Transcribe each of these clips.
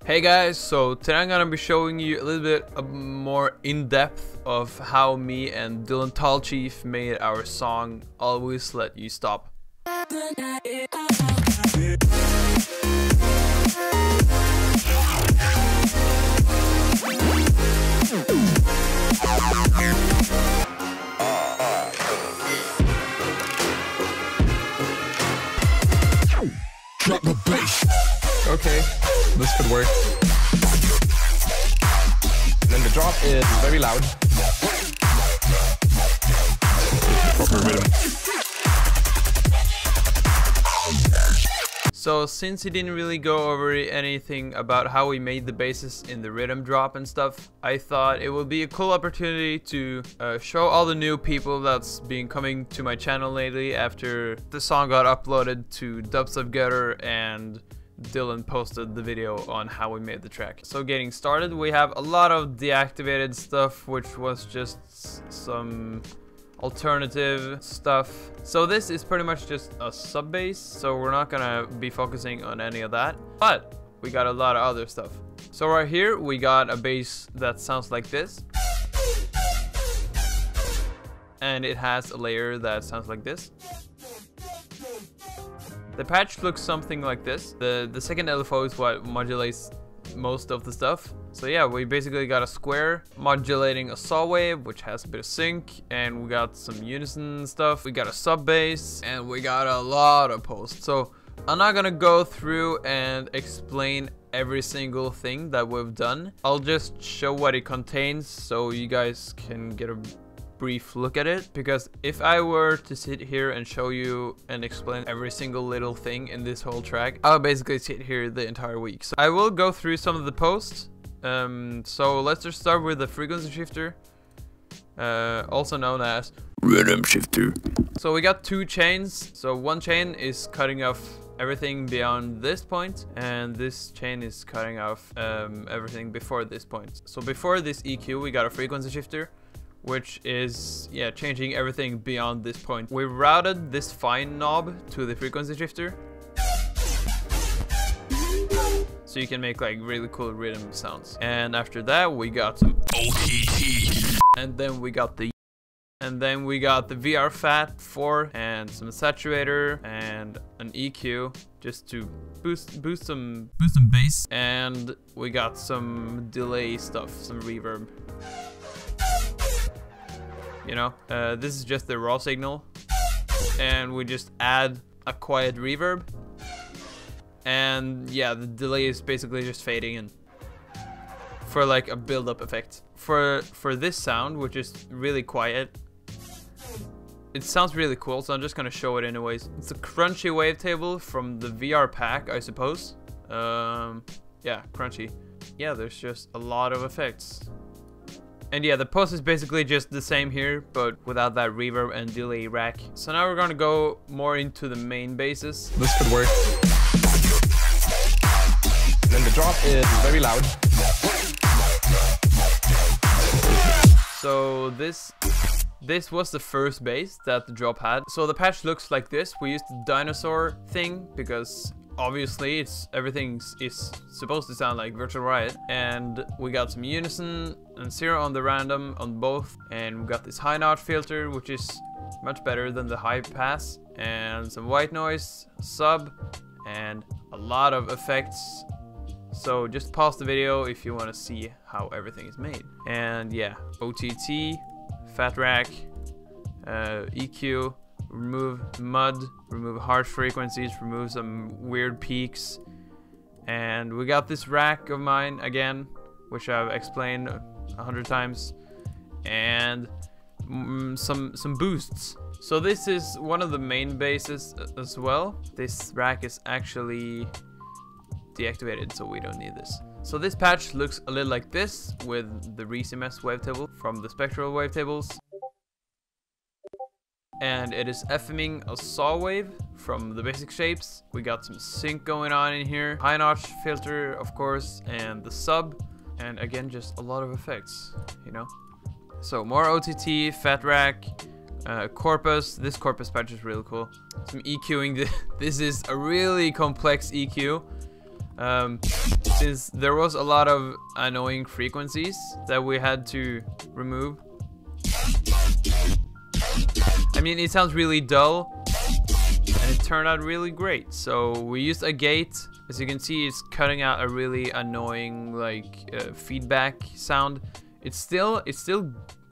Hey guys, so today I'm gonna be showing you a little bit more in-depth of how me and Tallchief made our song Always Let You Stop. Drop the bass. Okay, this could work. And then the drop is very loud. Proper rhythm. So since he didn't really go over anything about how we made the basses in the rhythm drop and stuff, I thought it would be a cool opportunity to show all the new people that's been coming to my channel lately after the song got uploaded to Dubstep Gutter and Dylan posted the video on how we made the track. So getting started, we have a lot of deactivated stuff, which was just some alternative stuff. So this is pretty much just a sub bass, so we're not gonna be focusing on any of that, but we got a lot of other stuff. So right here we got a bass that sounds like this, and it has a layer that sounds like this. The patch looks something like this. The second LFO is what modulates most of the stuff. So yeah, we basically got a square modulating a saw wave, which has a bit of sync, and we got some unison stuff. We got a sub bass, and we got a lot of posts. So I'm not gonna go through and explain every single thing that we've done. I'll just show what it contains so you guys can get a brief look at it, because if I were to sit here and show you and explain every single little thing in this whole track, I'll basically sit here the entire week. So I will go through some of the posts. So let's just start with the frequency shifter, also known as Rhythm shifter. So we got two chains. So one chain is cutting off everything beyond this point, and this chain is cutting off everything before this point. So before this EQ we got a frequency shifter, which is, yeah, changing everything beyond this point. We routed this fine knob to the frequency shifter, so you can make like really cool rhythm sounds. And after that we got some OTT. and then we got the VR Fat 4 and some saturator and an EQ just to boost some bass, and we got some delay stuff, some reverb. You know, this is just the raw signal, and we just add a quiet reverb, and yeah, the delay is basically just fading in for like a build-up effect. For this sound, which is really quiet, it sounds really cool, so I'm just gonna show it anyways. It's a crunchy wavetable from the VR pack, I suppose. Yeah, crunchy. Yeah, there's just a lot of effects. And yeah, the post is basically just the same here, but without that reverb and delay rack. So now we're gonna go more into the main basses. This could work. And then the drop is very loud. So this was the first bass that the drop had. So the patch looks like this. We used the dinosaur thing because obviously everything is supposed to sound like Virtual Riot. And we got some unison and 0 on the random on both, and we got this high notch filter, which is much better than the high pass, and some white noise, sub, and a lot of effects. So just pause the video if you want to see how everything is made. And yeah, OTT, fat rack, EQ, remove mud, remove harsh frequencies, remove some weird peaks, and we got this rack of mine again, which I've explained 100 times, and some boosts. So this is one of the main basses as well. This rack is actually deactivated, so we don't need this. So this patch looks a little like this with the RIDDIM wavetable from the spectral wavetables. And it is FMing a saw wave from the basic shapes. We got some sync going on in here, high notch filter of course, and the sub, and again just a lot of effects, you know. So more OTT, fat rack, corpus. This corpus patch is really cool. Some EQing. This is a really complex EQ. Since there was a lot of annoying frequencies that we had to remove. I mean, it sounds really dull, and it turned out really great. So we used a gate. As you can see, it's cutting out a really annoying like feedback sound. It's still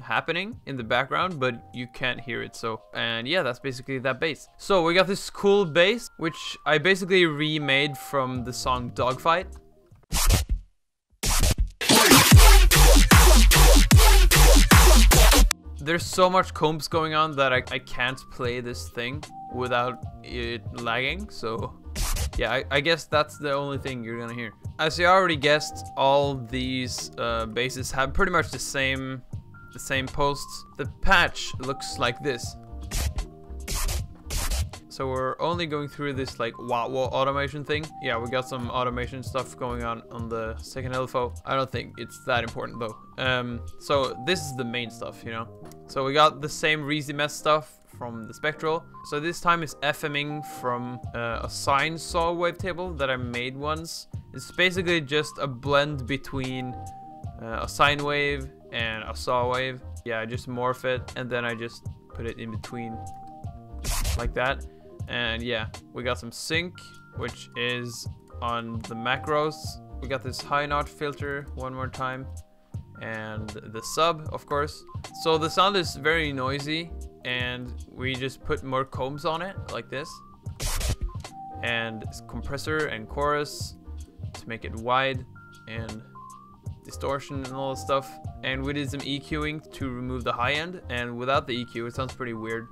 happening in the background, but you can't hear it. So, and yeah, that's basically that bass. So we got this cool bass, which I basically remade from the song Dogfight. There's so much combs going on that I can't play this thing without it lagging. So yeah, I guess that's the only thing you're gonna hear. As you already guessed, all these basses have pretty much the same posts. The patch looks like this. So we're only going through this like wah automation thing. Yeah, we got some automation stuff going on the second LFO. I don't think it's that important though. So this is the main stuff, you know. So we got the same RIDDIM stuff from the Spectral. So this time is FMing from a sine saw wavetable that I made once. It's basically just a blend between a sine wave and a saw wave. Yeah, I just morph it and then I just put it in between like that. And yeah, we got some sync, which is on the macros. We got this high notch filter one more time, and the sub, of course. So the sound is very noisy, and we just put more combs on it like this, and compressor and chorus to make it wide, and distortion and all that stuff. And we did some EQing to remove the high end, and without the EQ it sounds pretty weird.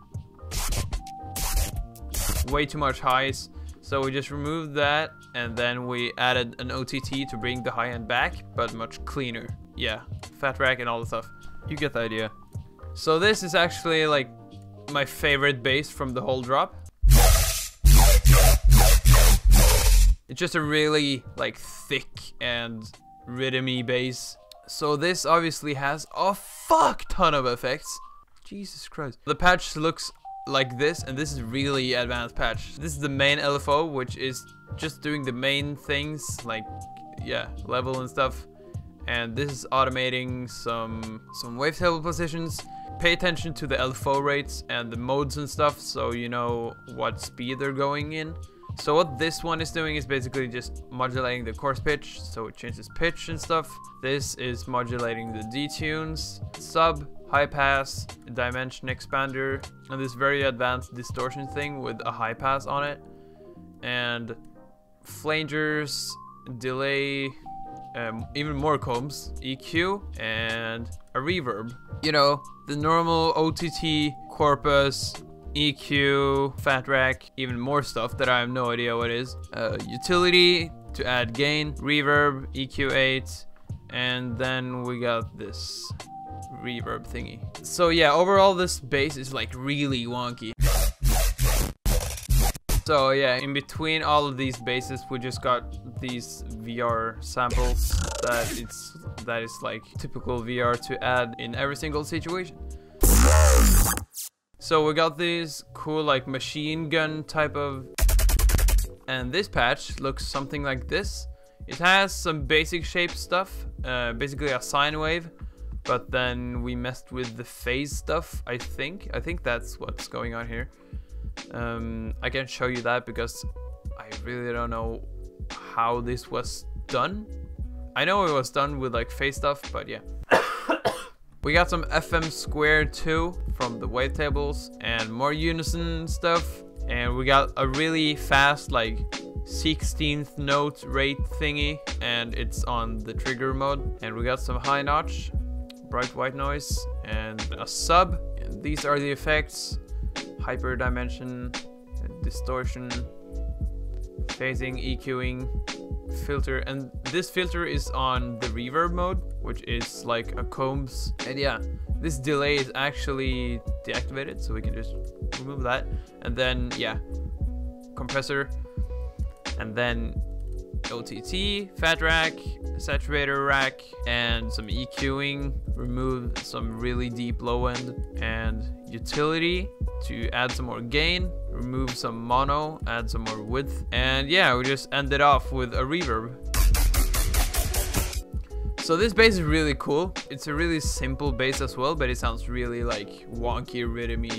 Way too much highs, so we just removed that, and then we added an OTT to bring the high end back, but much cleaner. Yeah, fat rack and all the stuff. You get the idea. So this is actually like my favorite bass from the whole drop. It's just a really like thick and rhythmy bass. So this obviously has a fuck ton of effects. Jesus Christ. The patch looks like this, and this is really advanced patch. This is the main LFO, which is just doing the main things like, yeah, level and stuff. And this is automating some wavetable positions. Pay attention to the LFO rates and the modes and stuff, so you know what speed they're going in. So what this one is doing is basically just modulating the coarse pitch, so it changes pitch and stuff. This is modulating the detunes, sub, high pass, dimension expander, and this very advanced distortion thing with a high pass on it, and flangers, delay, even more combs, EQ, and a reverb. You know, the normal OTT, corpus, EQ, fat rack, even more stuff that I have no idea what is. Utility to add gain, reverb, EQ8, and then we got this reverb thingy. So yeah, overall this bass is like really wonky. So yeah, in between all of these basses we just got these VR samples that is like typical VR to add in every single situation. So we got these cool like machine gun type of, and this patch looks something like this. It has some basic shape stuff, basically a sine wave, but then we messed with the phase stuff. I think that's what's going on here. I can show you that because I really don't know how this was done. I know it was done with like phase stuff, but yeah. We got some FM squared too from the wavetables and more unison stuff, and we got a really fast like 16th note rate thingy, and it's on the trigger mode. And we got some high notch, bright white noise, and a sub. And these are the effects: hyper dimension, distortion, phasing, EQing, filter, and this filter is on the reverb mode, which is like a combs. And yeah, this delay is actually deactivated, so we can just remove that. And then yeah, compressor, and then OTT, fat rack, saturator rack, and some EQing, remove some really deep low end, and utility to add some more gain, remove some mono, add some more width, and yeah, we just ended off with a reverb. So this bass is really cool. It's a really simple bass as well, but it sounds really like wonky, rhythmy.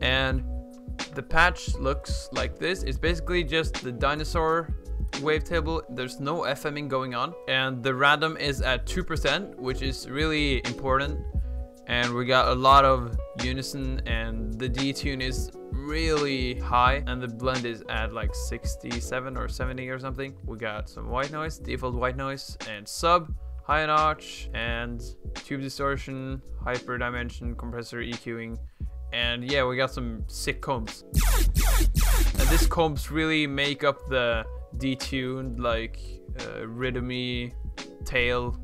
And the patch looks like this. It's basically just the dinosaur wavetable. There's no FMing going on, and the random is at 2%, which is really important. And we got a lot of unison, and the detune is really high, and the blend is at like 67 or 70 or something. We got some white noise, default white noise, and sub, high notch, and tube distortion, hyper dimension, compressor, EQing. And yeah, we got some sick combs. And these combs really make up the detuned, like rhythmy tail.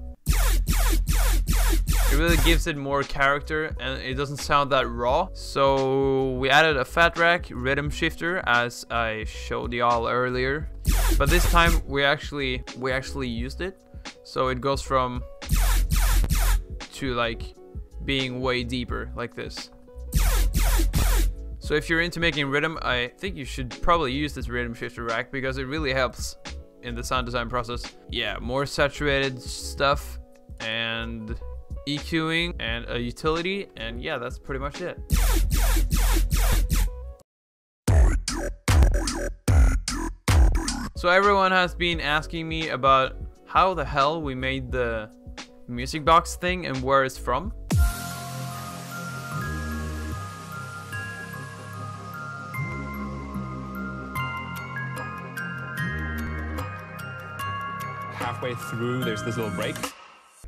It really gives it more character, and it doesn't sound that raw. So we added a fat rack rhythm shifter, as I showed y'all earlier. But this time we actually used it. So it goes from to like being way deeper like this. So if you're into making rhythm, I think you should probably use this rhythm shifter rack, because it really helps in the sound design process. Yeah, more saturated stuff, and EQing, and a utility, and yeah, that's pretty much it. So everyone has been asking me about how the hell we made the music box thing and where it's from. Halfway through, there's this little break.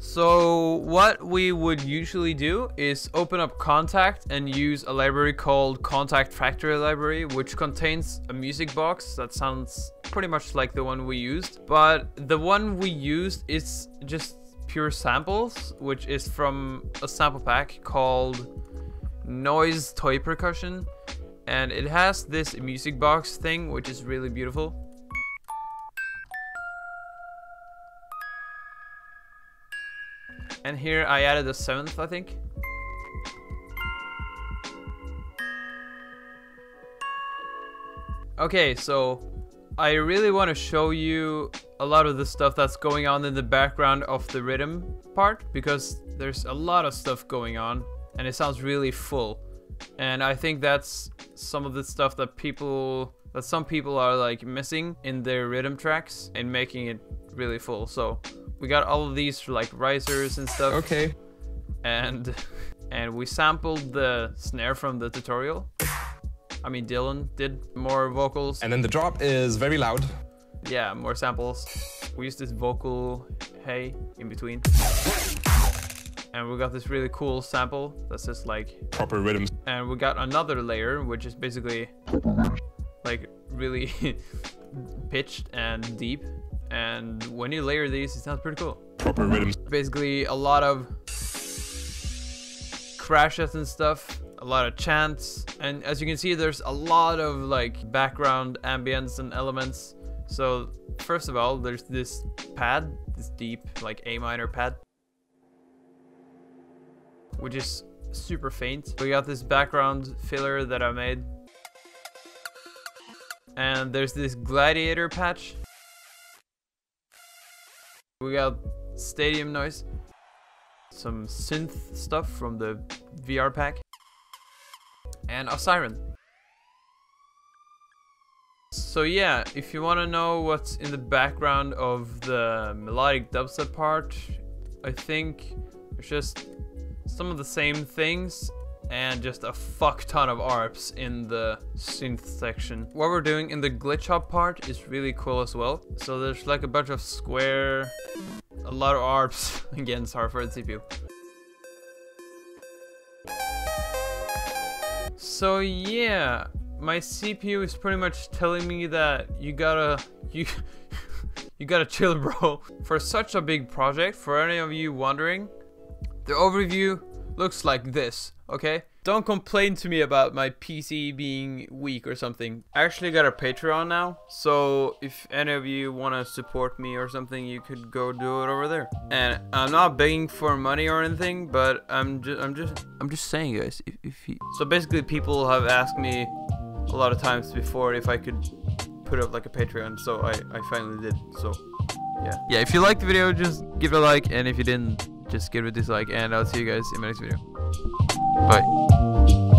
So what we would usually do is open up Contact and use a library called Contact Factory Library, which contains a music box that sounds pretty much like the one we used. But the one we used is just pure samples, which is from a sample pack called Noise Toy Percussion. And it has this music box thing, which is really beautiful. And here I added a 7th, I think. Okay, so I really want to show you a lot of the stuff that's going on in the background of the rhythm part, because there's a lot of stuff going on and it sounds really full. And I think that's some of the stuff that some people are like missing in their rhythm tracks and making it really full. So we got all of these like risers and stuff. Okay. And we sampled the snare from the tutorial. I mean, Dylan did more vocals. And then the drop is very loud. Yeah, more samples. We used this vocal hey in between. And we got this really cool sample that's just like proper rhythms. And we got another layer, which is basically like really pitched and deep. And when you layer these, it sounds pretty cool. Proper rhythms. Basically a lot of crashes and stuff, a lot of chants, and as you can see, there's a lot of like background ambience and elements. So first of all, there's this pad, this deep like A minor pad, which is super faint. We got this background filler that I made, and there's this gladiator patch. We got stadium noise, some synth stuff from the VR pack, and a siren. So yeah, if you want to know what's in the background of the melodic dubstep part, I think there's just some of the same things and just a fuck ton of ARPs in the synth section. What we're doing in the glitch hop part is really cool as well. So there's like a bunch of square, a lot of ARPs. Again, sorry for the CPU. So yeah, my CPU is pretty much telling me that you gotta chill, bro. For such a big project, for any of you wondering, the overview looks like this, okay? Don't complain to me about my PC being weak or something. I actually got a Patreon now, so if any of you want to support me or something, you could go do it over there. And I'm not begging for money or anything, but I'm just saying, guys. So basically, people have asked me a lot of times before if I could put up like a Patreon, so I finally did. So yeah, if you liked the video, just give it a like, and if you didn't, just give it a dislike, and I'll see you guys in my next video. Bye.